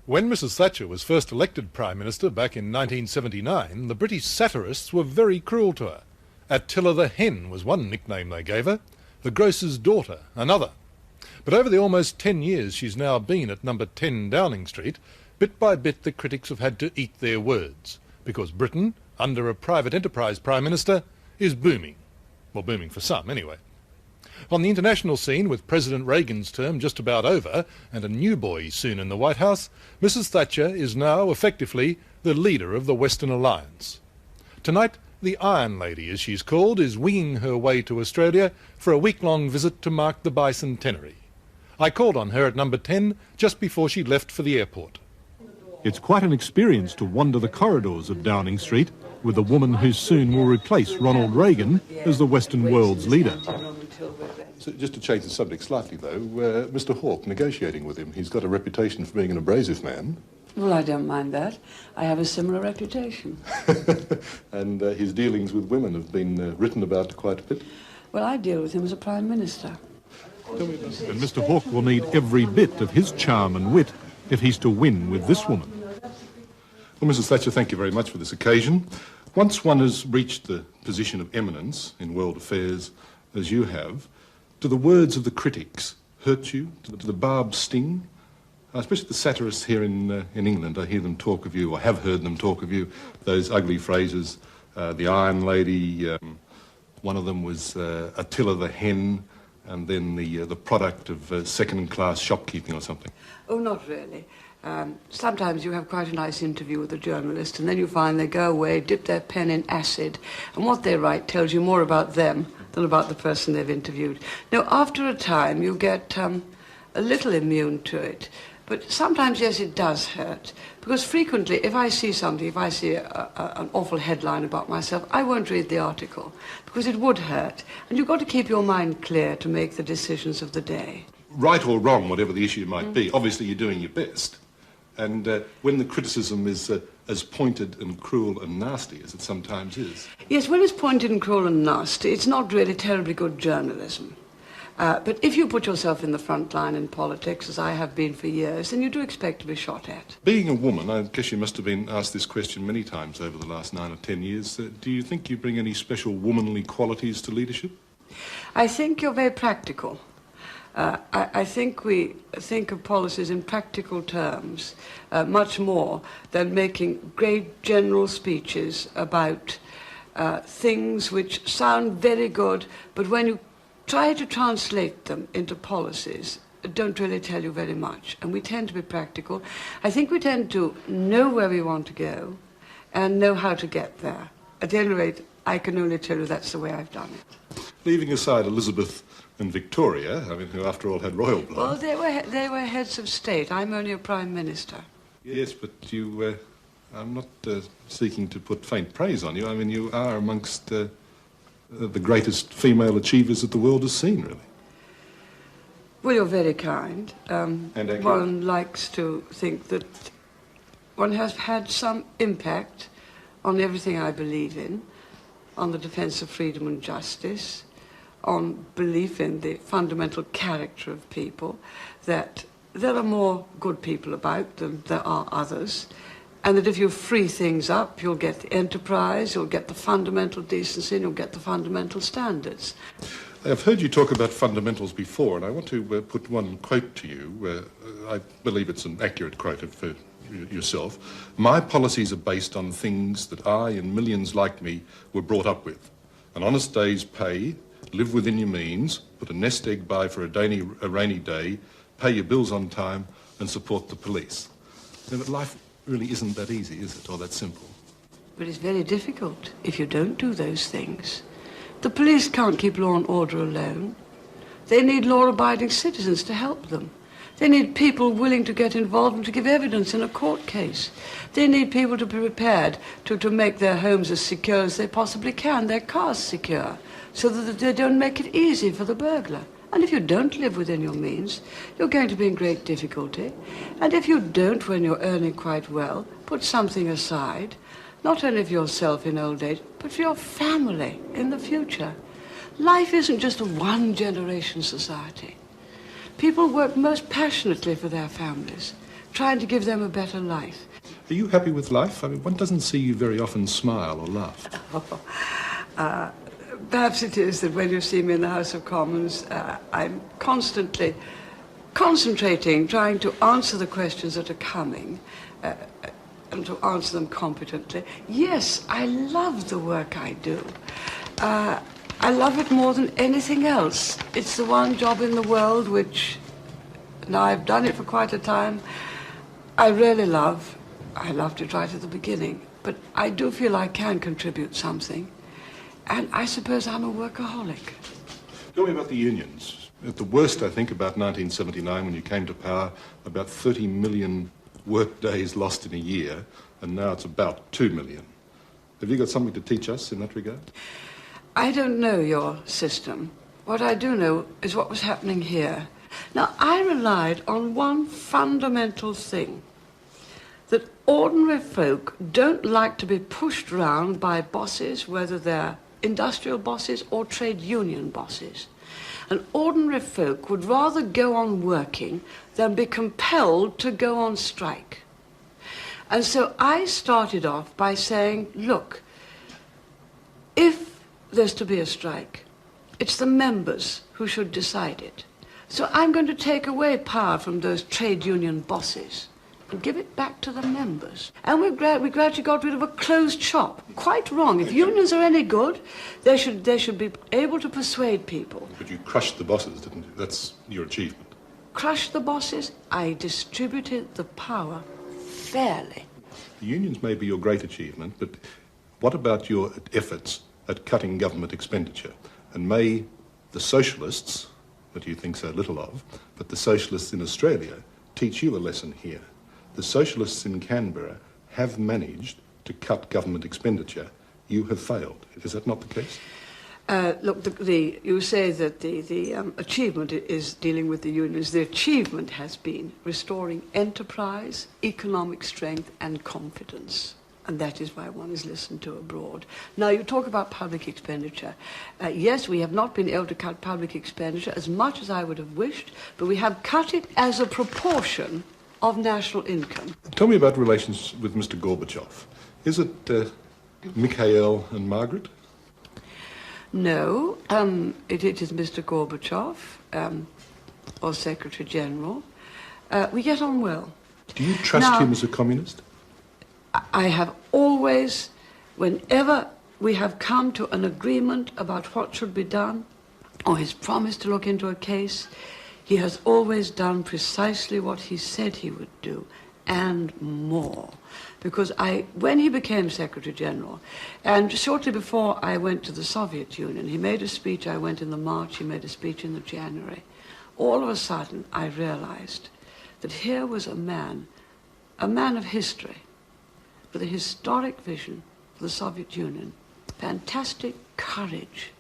When Mrs. Thatcher was first elected Prime Minister back in 1979, the British satirists were very cruel to her. Attila the Hen was one nickname they gave her, the grocer's daughter another. But over the almost 10 years she's now been at number 10 Downing Street, bit by bit the critics have had to eat their words, because Britain, under a private enterprise Prime Minister, is booming. Well, booming for some anyway. On the international scene, with President Reagan's term just about over and a new boy soon in the White House, Mrs. Thatcher is now effectively the leader of the Western Alliance. Tonight, the Iron Lady, as she's called, is winging her way to Australia for a week-long visit to mark the bicentenary. I called on her at number 10 just before she left for the airport. It's quite an experience to wander the corridors of Downing Street with the woman who soon will replace Ronald Reagan as the Western world's leader. So just to change the subject slightly, though, Mr. Hawke, negotiating with him, he's got a reputation for being an abrasive man. Well, I don't mind that. I have a similar reputation. And his dealings with women have been written about quite a bit. Well, I deal with him as a Prime Minister. And Mr. Hawke will need every bit of his charm and wit if he's to win with this woman. Well, Mrs. Thatcher, thank you very much for this occasion. Once one has reached the position of eminence in world affairs, as you have, do the words of the critics hurt you? Do the barbs sting? Especially the satirists here in England. I hear them talk of you, or have heard them talk of you, those ugly phrases. The Iron Lady, one of them was Attila the Hen, and then the product of second-class shopkeeping or something. Oh, not really. Sometimes you have quite a nice interview with a journalist, and then you find they go away, dip their pen in acid, and what they write tells you more about them than about the person they've interviewed. Now, after a time, you get a little immune to it. But sometimes, yes, it does hurt. Because frequently, if I see something, if I see an awful headline about myself, I won't read the article, because it would hurt. And you've got to keep your mind clear to make the decisions of the day. Right or wrong, whatever the issue might be, obviously you're doing your best. And when the criticism is as pointed and cruel and nasty as it sometimes is. Yes, when it's pointed and cruel and nasty, it's not really terribly good journalism. But if you put yourself in the front line in politics, as I have been for years, then you do expect to be shot at. Being a woman, I guess you must have been asked this question many times over the last 9 or 10 years. Do you think you bring any special womanly qualities to leadership? I think you're very practical. I think we think of policies in practical terms much more than making great general speeches about things which sound very good, but when you try to translate them into policies, don't really tell you very much. And we tend to be practical. I think we tend to know where we want to go and know how to get there. At any rate, I can only tell you that's the way I've done it. Leaving aside Elizabeth and Victoria, I mean, who after all had royal blood. Well, they were heads of state. I'm only a Prime Minister. Yes, but you, I'm not seeking to put faint praise on you. I mean, you are amongst the greatest female achievers that the world has seen, really. Well, you're very kind. And accurate. One likes to think that one has had some impact on everything I believe in, on the defence of freedom and justice, on belief in the fundamental character of people, that there are more good people about than there are others, and that if you free things up, you'll get the enterprise, you'll get the fundamental decency, and you'll get the fundamental standards. I've heard you talk about fundamentals before, and I want to put one quote to you. I believe it's an accurate quote of yourself. My policies are based on things that I and millions like me were brought up with. An honest day's pay, live within your means, put a nest egg by for a rainy day, pay your bills on time, and support the police. But life really isn't that easy, is it, or that simple? But it's very difficult if you don't do those things. The police can't keep law and order alone. They need law-abiding citizens to help them. They need people willing to get involved and to give evidence in a court case. They need people to be prepared to make their homes as secure as they possibly can, their cars secure, so that they don't make it easy for the burglar. And if you don't live within your means, you're going to be in great difficulty. And if you don't, when you're earning quite well, put something aside, not only for yourself in old age, but for your family in the future. Life isn't just a one-generation society. People work most passionately for their families, trying to give them a better life. Are you happy with life? I mean, one doesn't see you very often smile or laugh. Perhaps it is that when you see me in the House of Commons, I'm constantly concentrating, trying to answer the questions that are coming, and to answer them competently. Yes, I love the work I do. I love it more than anything else. It's the one job in the world which, now I've done it for quite a time, I really love. I loved it right at the beginning, but I do feel I can contribute something, and I suppose I'm a workaholic. Tell me about the unions. At the worst, I think, about 1979, when you came to power, about 30 million work days lost in a year, and now it's about 2 million. Have you got something to teach us in that regard? I don't know your system. What I do know is what was happening here. Now, I relied on one fundamental thing, that ordinary folk don't like to be pushed around by bosses, whether they're industrial bosses or trade union bosses. And ordinary folk would rather go on working than be compelled to go on strike. And so I started off by saying, look, if there's to be a strike, it's the members who should decide it. So I'm going to take away power from those trade union bosses and give it back to the members. And we gradually got rid of a closed shop. Quite wrong. If unions are any good, they should be able to persuade people. But you crushed the bosses, didn't you? That's your achievement. Crushed the bosses? I distributed the power fairly. The unions may be your great achievement, but what about your efforts at cutting government expenditure? And may the socialists, that you think so little of, but the socialists in Australia teach you a lesson here. The socialists in Canberra have managed to cut government expenditure. You have failed. Is that not the case? Look, you say that the achievement is dealing with the unions. The achievement has been restoring enterprise, economic strength and confidence. And that is why one is listened to abroad. Now, you talk about public expenditure. Yes, we have not been able to cut public expenditure as much as I would have wished, but we have cut it as a proportion of national income. Tell me about relations with Mr. Gorbachev. Is it Mikhail and Margaret? No, it is Mr. Gorbachev, or Secretary General. We get on well. Do you trust him as a communist? I have always, whenever we have come to an agreement about what should be done, or his promise to look into a case, he has always done precisely what he said he would do, and more. Because when he became Secretary General, and shortly before I went to the Soviet Union, he made a speech, I went in the March, he made a speech in the January. All of a sudden, I realized that here was a man of history, with a historic vision for the Soviet Union, fantastic courage,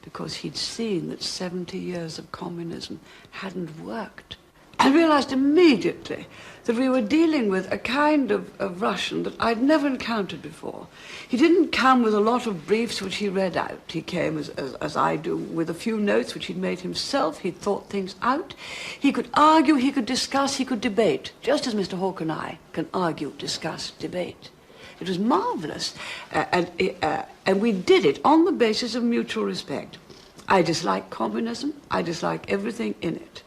because he'd seen that 70 years of communism hadn't worked. I realized immediately that we were dealing with a kind of Russian that I'd never encountered before. He didn't come with a lot of briefs which he read out. He came, as I do, with a few notes which he'd made himself. He'd thought things out. He could argue, he could discuss, he could debate, just as Mr. Hawke and I can argue, discuss, debate. It was marvelous, and we did it on the basis of mutual respect. I dislike communism. I dislike everything in it.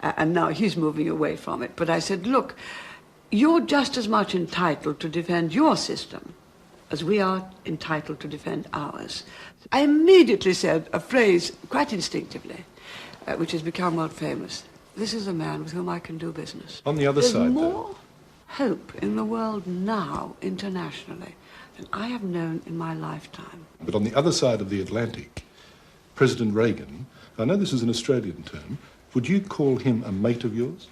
And now he's moving away from it. But I said, look, you're just as much entitled to defend your system as we are entitled to defend ours. I immediately said a phrase, quite instinctively, which has become world famous. This is a man with whom I can do business. On the other There's side, more hope in the world now, internationally, than I have known in my lifetime. But on the other side of the Atlantic, President Reagan, I know this is an Australian term, would you call him a mate of yours?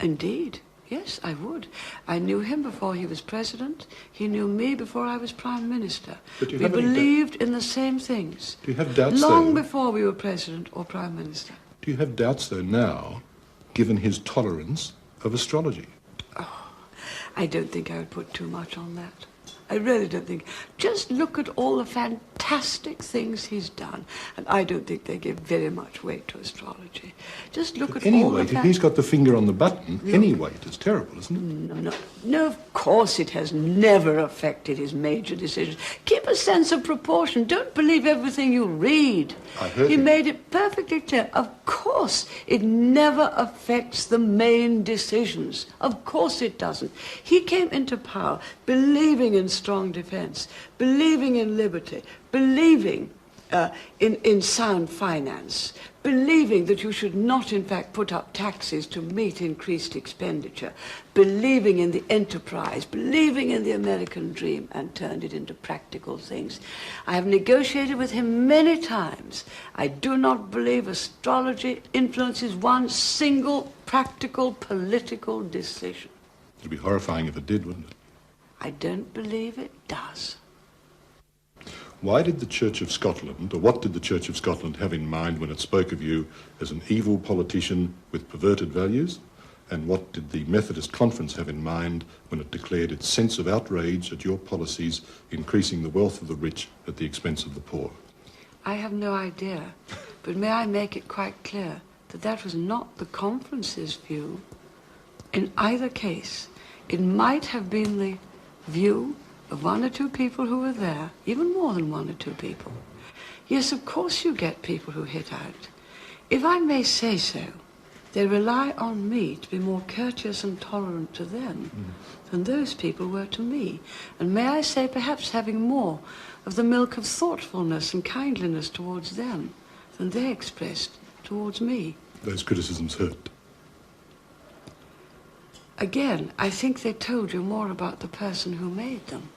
Indeed. Yes, I would. I knew him before he was president. He knew me before I was prime minister. But you we believed in the same things. Do you have doubts, long though? before we were president or prime minister. Do you have doubts, though, now, given his tolerance of astrology? I don't think I would put too much on that. I really don't think. Just look at all the fantastic things he's done. And I don't think they give very much weight to astrology. Just look at Any all weight, the... if he's got the finger on the button, any weight is terrible, isn't it? No, of course it has never affected his major decisions. Keep a sense of proportion. Don't believe everything you read. I heard He him. made it perfectly clear. Of course, it never affects the main decisions. Of course it doesn't. He came into power believing in strong defense, believing in liberty, believing in sound finance, believing that you should not, in fact, put up taxes to meet increased expenditure, believing in the enterprise, believing in the American dream, and turned it into practical things. I have negotiated with him many times. I do not believe astrology influences one single practical political decision. It'd be horrifying if it did, wouldn't it? I don't believe it does. Why did the Church of Scotland, or what did the Church of Scotland have in mind when it spoke of you as an evil politician with perverted values? And what did the Methodist Conference have in mind when it declared its sense of outrage at your policies increasing the wealth of the rich at the expense of the poor? I have no idea, but may I make it quite clear that that was not the conference's view. In either case, it might have been the view of one or two people who were there, even more than one or two people. Yes, of course you get people who hit out. If I may say so, they rely on me to be more courteous and tolerant to them than those people were to me. And may I say, perhaps having more of the milk of thoughtfulness and kindliness towards them than they expressed towards me. Those criticisms hurt. Again, I think they told you more about the person who made them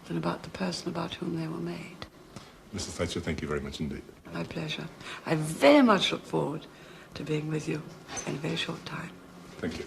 than about the person about whom they were made. Mrs. Thatcher, thank you very much indeed. My pleasure. I very much look forward to being with you in a very short time. Thank you.